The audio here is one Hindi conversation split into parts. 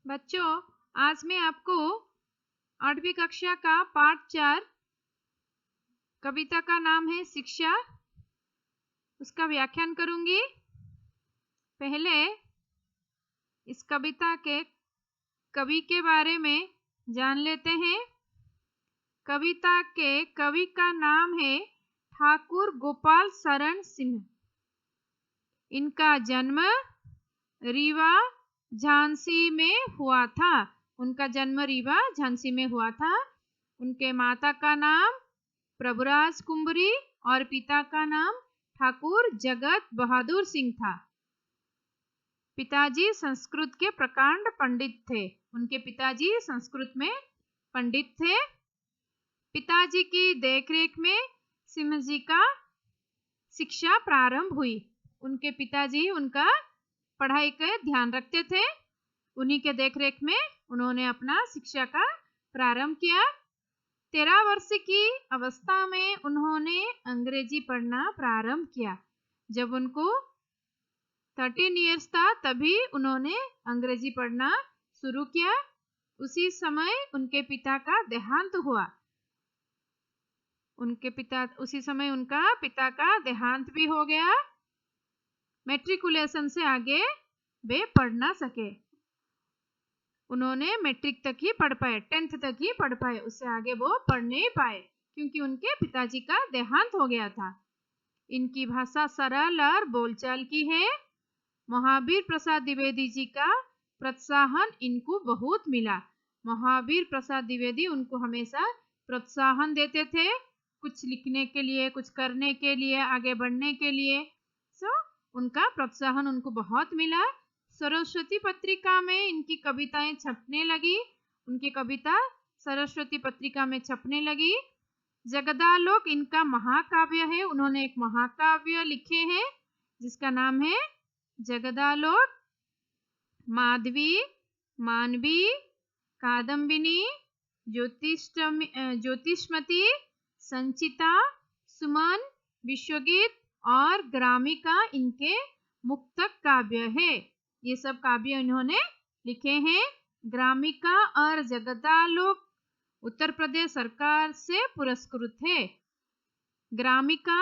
बच्चों, आज मैं आपको 8वीं कक्षा का पाठ 4 कविता का नाम है शिक्षा, उसका व्याख्यान करूंगी। पहले इस कविता के कवि के बारे में जान लेते हैं। कविता के कवि का नाम है ठाकुर गोपाल शरण सिंह। इनका जन्म रीवा झांसी में हुआ था। उनका जन्म रीवा झांसी में हुआ था। उनके माता का नाम प्रभुराज कुंबरी और पिता का नाम ठाकुर जगत बहादुर सिंह था। पिताजी संस्कृत के प्रकांड पंडित थे। उनके पिताजी संस्कृत में पंडित थे। पिताजी की देखरेख में सिंह जी का शिक्षा प्रारंभ हुई। उनके पिताजी उनका पढ़ाई का ध्यान रखते थे। उन्हीं के देखरेख में उन्होंने अपना शिक्षा का प्रारंभ किया। 13 वर्ष की अवस्था में उन्होंने अंग्रेजी पढ़ना प्रारंभ किया। जब उनको 13 इयर्स था तभी उन्होंने अंग्रेजी पढ़ना शुरू किया। उसी समय उनके पिता का देहांत हुआ। उसी समय उनका पिता का देहांत भी हो गया। मैट्रिकुलेशन से आगे वे पढ़ ना सके। उन्होंने मैट्रिक तक ही पढ़ पाए, 10th तक ही पढ़ पाए। उससे आगे वो पढ़ नहीं पाए क्योंकि उनके पिताजी का देहांत हो गया था। इनकी भाषा सरल और बोलचाल की है। महावीर प्रसाद द्विवेदी जी का प्रोत्साहन इनको बहुत मिला। महावीर प्रसाद द्विवेदी उनको हमेशा प्रोत्साहन देते थे, कुछ लिखने के लिए, कुछ करने के लिए, आगे बढ़ने के लिए। उनका प्रोत्साहन उनको बहुत मिला। सरस्वती पत्रिका में इनकी कविताएं छपने लगी। उनकी कविता सरस्वती पत्रिका में छपने लगी। जगदालोक इनका महाकाव्य है। उन्होंने एक महाकाव्य लिखे हैं जिसका नाम है जगदालोक। माधवी, मानवी, कादम्बिनी, ज्योतिष्मती, संचिता, सुमन, विश्वगीत और ग्रामिका इनके मुक्तक काव्य है। ये सब काव्य इन्होंने लिखे हैं। ग्रामिका और जगदालोक उत्तर प्रदेश सरकार से पुरस्कृत है। ग्रामिका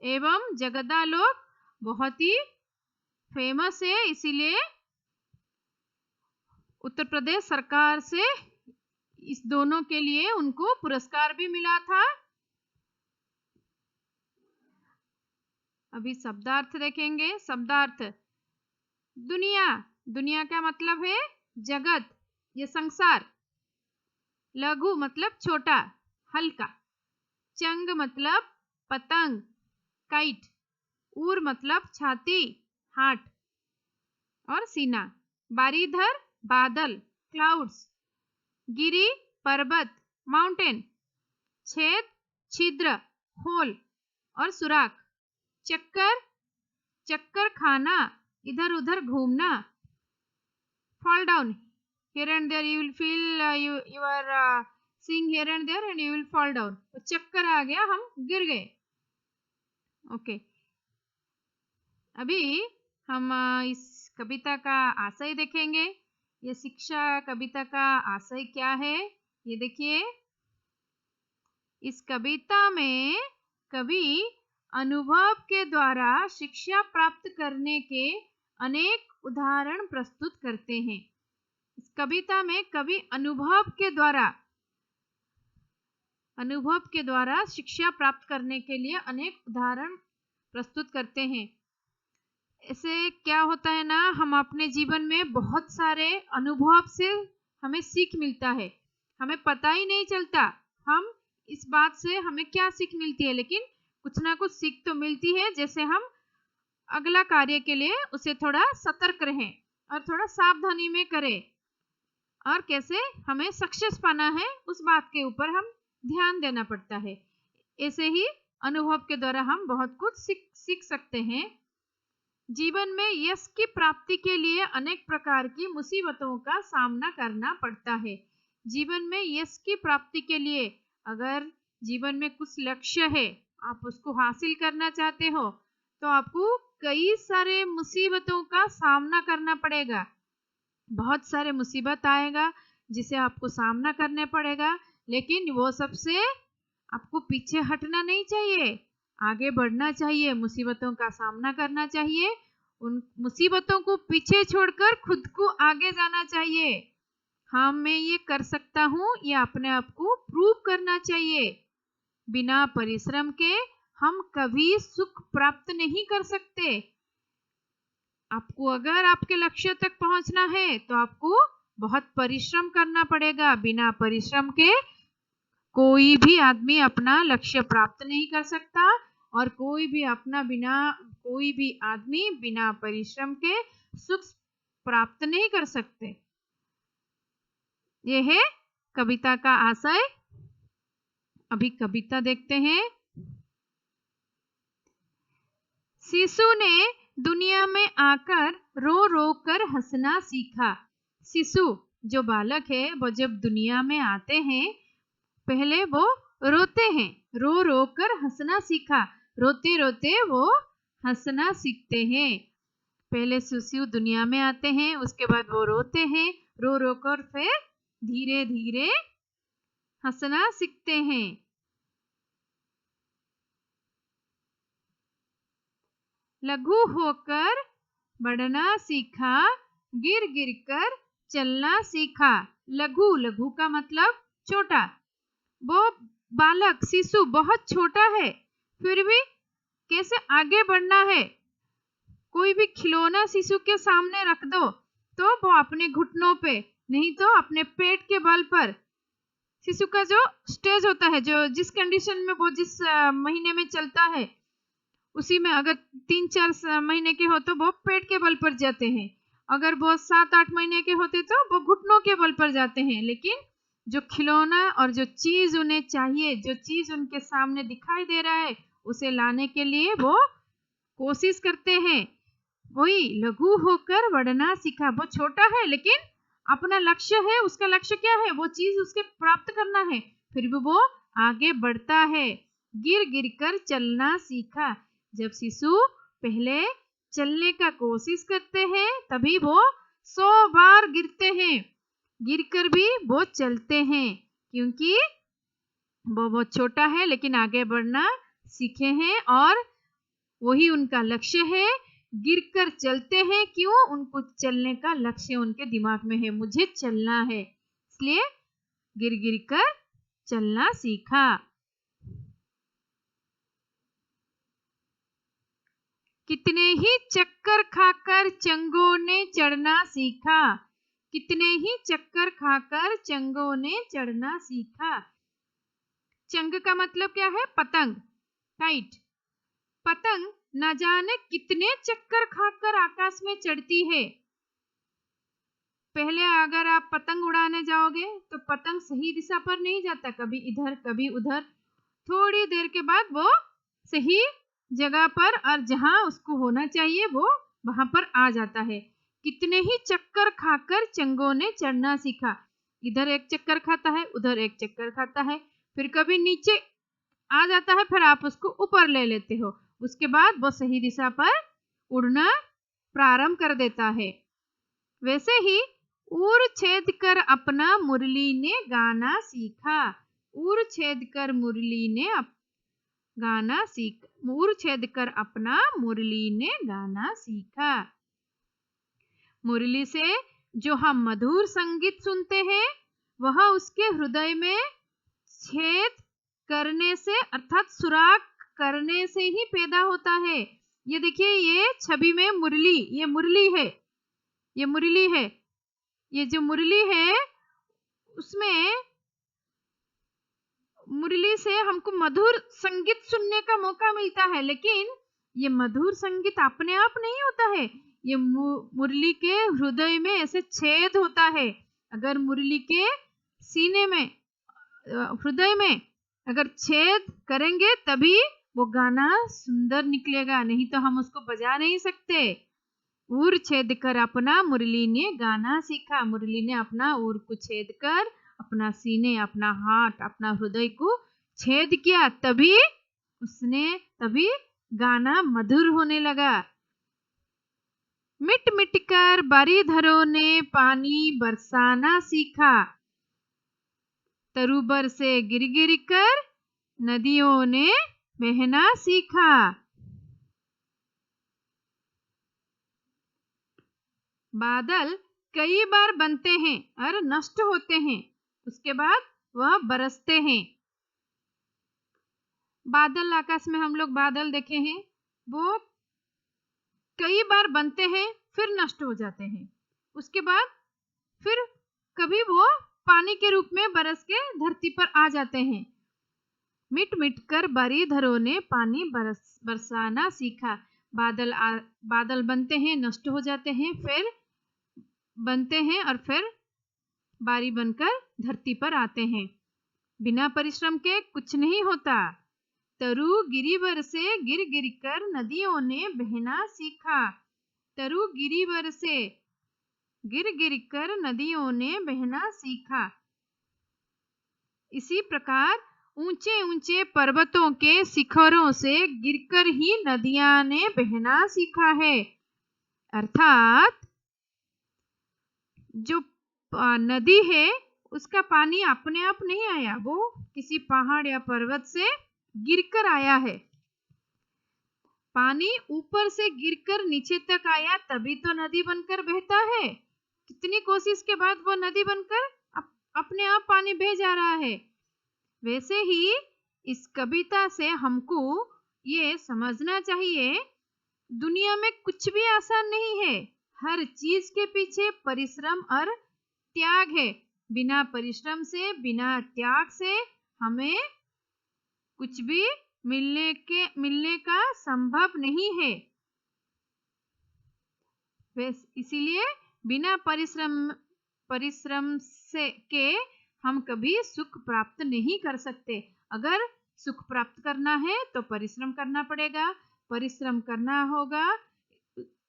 एवं जगदालोक बहुत ही फेमस है, इसीलिए उत्तर प्रदेश सरकार से इस दोनों के लिए उनको पुरस्कार भी मिला था। अभी शब्दार्थ देखेंगे। शब्दार्थ दुनिया, दुनिया का मतलब है जगत, ये संसार। लघु मतलब छोटा, हल्का। चंग मतलब पतंग, काइट। उर मतलब छाती, हार्ट और सीना। बारीधर बादल, क्लाउड्स। गिरी पर्वत, माउंटेन। छेद छिद्र, होल और सुराख। चक्कर, चक्कर खाना, इधर उधर घूमना। fall down, here and there you will feel you are seeing here and there and you will fall down. तो चक्कर आ गया, हम गिर गए। ओके, अभी हम इस कविता का आशय देखेंगे। ये शिक्षा कविता का आशय क्या है ये देखिए। इस कविता में कवि अनुभव के द्वारा शिक्षा प्राप्त करने के अनेक उदाहरण प्रस्तुत करते हैं। इस कविता में कवि अनुभव के द्वारा शिक्षा प्राप्त करने के लिए अनेक उदाहरण प्रस्तुत करते हैं। ऐसे क्या होता है ना, हम अपने जीवन में बहुत सारे अनुभव से हमें सीख मिलता है। हमें पता ही नहीं चलता हम इस बात से हमें क्या सीख मिलती है, लेकिन कुछ ना कुछ सीख तो मिलती है। जैसे हम अगला कार्य के लिए उसे थोड़ा सतर्क रहें और थोड़ा सावधानी में करें, और कैसे हमें सक्सेस पाना है उस बात के ऊपर हम ध्यान देना पड़ता है। ऐसे ही अनुभव के द्वारा हम बहुत कुछ सीख सकते हैं। जीवन में यश की प्राप्ति के लिए अनेक प्रकार की मुसीबतों का सामना करना पड़ता है। जीवन में यश की प्राप्ति के लिए, अगर जीवन में कुछ लक्ष्य है, आप उसको हासिल करना चाहते हो, तो आपको कई सारे मुसीबतों का सामना करना पड़ेगा। बहुत सारे मुसीबत आएगा जिसे आपको सामना करने पड़ेगा, लेकिन वो सबसे आपको पीछे हटना नहीं चाहिए, आगे बढ़ना चाहिए, मुसीबतों का सामना करना चाहिए। उन मुसीबतों को पीछे छोड़कर खुद को आगे जाना चाहिए। हाँ, मैं ये कर सकता हूँ, ये अपने आप को प्रूव करना चाहिए। बिना परिश्रम के हम कभी सुख प्राप्त नहीं कर सकते। आपको अगर आपके लक्ष्य तक पहुंचना है तो आपको बहुत परिश्रम करना पड़ेगा। बिना परिश्रम के कोई भी आदमी अपना लक्ष्य प्राप्त नहीं कर सकता, और कोई भी आदमी बिना परिश्रम के सुख प्राप्त नहीं कर सकते। यह है कविता का आशय। अभी कविता देखते हैं। शिशु ने दुनिया में आकर रो रो कर हंसना सीखा। शिशु जो बालक है, वो जब दुनिया में आते हैं पहले वो रोते हैं, रो रो कर हंसना सीखा। रोते रोते वो हंसना सीखते हैं। पहले शिशु दुनिया में आते हैं, उसके बाद वो रोते हैं, रो रो कर फिर धीरे धीरे हंसना सीखते हैं। लघु होकर बढ़ना सीखा, गिर गिर कर चलना सीखा। लघु, लघु का मतलब छोटा। वो बालक शिशु बहुत छोटा है, फिर भी कैसे आगे बढ़ना है। कोई भी खिलौना शिशु के सामने रख दो तो वो अपने घुटनों पे, नहीं तो अपने पेट के बल पर, शिशु का जो स्टेज होता है, जो जिस कंडीशन में वो जिस महीने में चलता है, उसी में अगर 3-4 महीने के हो तो वो पेट के बल पर जाते हैं, अगर वो 7-8 महीने के होते तो वो घुटनों के बल पर जाते हैं। लेकिन जो खिलौना और जो चीज उन्हें चाहिए, जो चीज उनके सामने दिखाई दे रहा है, उसे लाने के लिए वो कोशिश करते हैं। वही लघु होकर बढ़ना सीखा। वो छोटा है लेकिन अपना लक्ष्य है, उसका लक्ष्य क्या है, वो चीज उसके प्राप्त करना है, फिर भी वो आगे बढ़ता है। गिर गिर कर चलना सीखा। जब शिशु पहले चलने का कोशिश करते हैं तभी वो 100 बार गिरते हैं, गिरकर भी वो चलते हैं, क्योंकि वो बहुत छोटा है लेकिन आगे बढ़ना सीखे हैं और वही उनका लक्ष्य है। गिरकर चलते हैं, क्यों? उनको चलने का लक्ष्य उनके दिमाग में है, मुझे चलना है, इसलिए गिर गिर कर चलना सीखा। कितने ही चक्कर खाकर चंगों ने चढ़ना सीखा। कितने ही चक्कर खाकर चंगों ने चढ़ना सीखा। चंग का मतलब क्या है? पतंग, काइट। पतंग न जाने कितने चक्कर खाकर आकाश में चढ़ती है। पहले अगर आप पतंग उड़ाने जाओगे तो पतंग सही दिशा पर नहीं जाता, कभी इधर कभी उधर। थोड़ी देर के बाद वो सही जगह पर और जहां उसको होना चाहिए वो वहां पर आ जाता है। कितने ही चक्कर खाकर चंगों ने चढ़ना सीखा। इधर एक चक्कर खाता है, उधर एक चक्कर खाता है, फिर कभी नीचे आ जाता है, फिर आप उसको ऊपर ले लेते हो, उसके बाद वो सही दिशा पर उड़ना प्रारंभ कर देता है। वैसे ही उर छेद कर अपना मुरली ने गाना सीखा। उर छेद कर मुरली ने गाना सीख, उर छेद कर अपना मुरली ने गाना सीखा। मुरली से जो हम मधुर संगीत सुनते हैं वह उसके हृदय में छेद करने से अर्थात सुराख करने से ही पैदा होता है। ये देखिए, ये छवि में मुरली, ये मुरली है, ये मुरली है, ये जो मुरली है उसमें मुरली से हमको मधुर संगीत सुनने का मौका मिलता है, लेकिन ये मधुर संगीत अपने आप नहीं होता है, ये मुरली के हृदय में ऐसे छेद होता है। अगर मुरली के सीने में, हृदय में अगर छेद करेंगे तभी वो गाना सुंदर निकलेगा, नहीं तो हम उसको बजा नहीं सकते। उर छेद कर अपना मुरली ने गाना सीखा। मुरली ने अपना उर को छेद कर अपना सीने, अपना हार्ट, अपना हृदय को छेद किया, तभी गाना मधुर होने लगा। मिट मिट कर बारिधरों ने पानी बरसाना सीखा, तरूबर से गिर गिर कर नदियों ने बहना सीखा। बादल कई बार बनते हैं और नष्ट होते हैं, उसके बाद वह बरसते हैं। बादल, आकाश में हम लोग बादल देखे हैं, वो कई बार बनते हैं फिर नष्ट हो जाते हैं, उसके बाद फिर कभी वो पानी के रूप में बरस के धरती पर आ जाते हैं। मिट मिट कर बारिधरों ने पानी बरसाना सीखा। बादल बनते हैं, नष्ट हो जाते हैं, फिर बनते हैं और फिर बारी बनकर धरती पर आते हैं। बिना परिश्रम के कुछ नहीं होता। तरु गिरिवर से गिर गिर कर नदियों ने बहना सीखा। तरु गिरिवर से गिर गिर कर नदियों ने बहना सीखा। इसी प्रकार ऊंचे ऊंचे पर्वतों के शिखरों से गिरकर ही नदियां ने बहना सीखा है। अर्थात जो नदी है उसका पानी अपने आप नहीं आया, वो किसी पहाड़ या पर्वत से गिरकर आया है। पानी ऊपर से गिरकर नीचे तक आया तभी तो नदी बनकर बहता है। कितनी कोशिश के बाद वो नदी बनकर अपने आप पानी बह जा रहा है। वैसे ही इस कविता से हमको ये समझना चाहिए, दुनिया में कुछ भी आसान नहीं है। हर चीज के पीछे परिश्रम और त्याग है। बिना परिश्रम से, बिना त्याग से हमें कुछ भी मिलने का संभव नहीं है। इसीलिए बिना परिश्रम से के हम कभी सुख प्राप्त नहीं कर सकते। अगर सुख प्राप्त करना है तो परिश्रम करना पड़ेगा। परिश्रम करना होगा,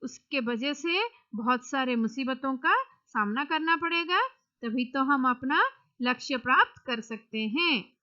उसके वजह से बहुत सारे मुसीबतों का सामना करना पड़ेगा, तभी तो हम अपना लक्ष्य प्राप्त कर सकते हैं।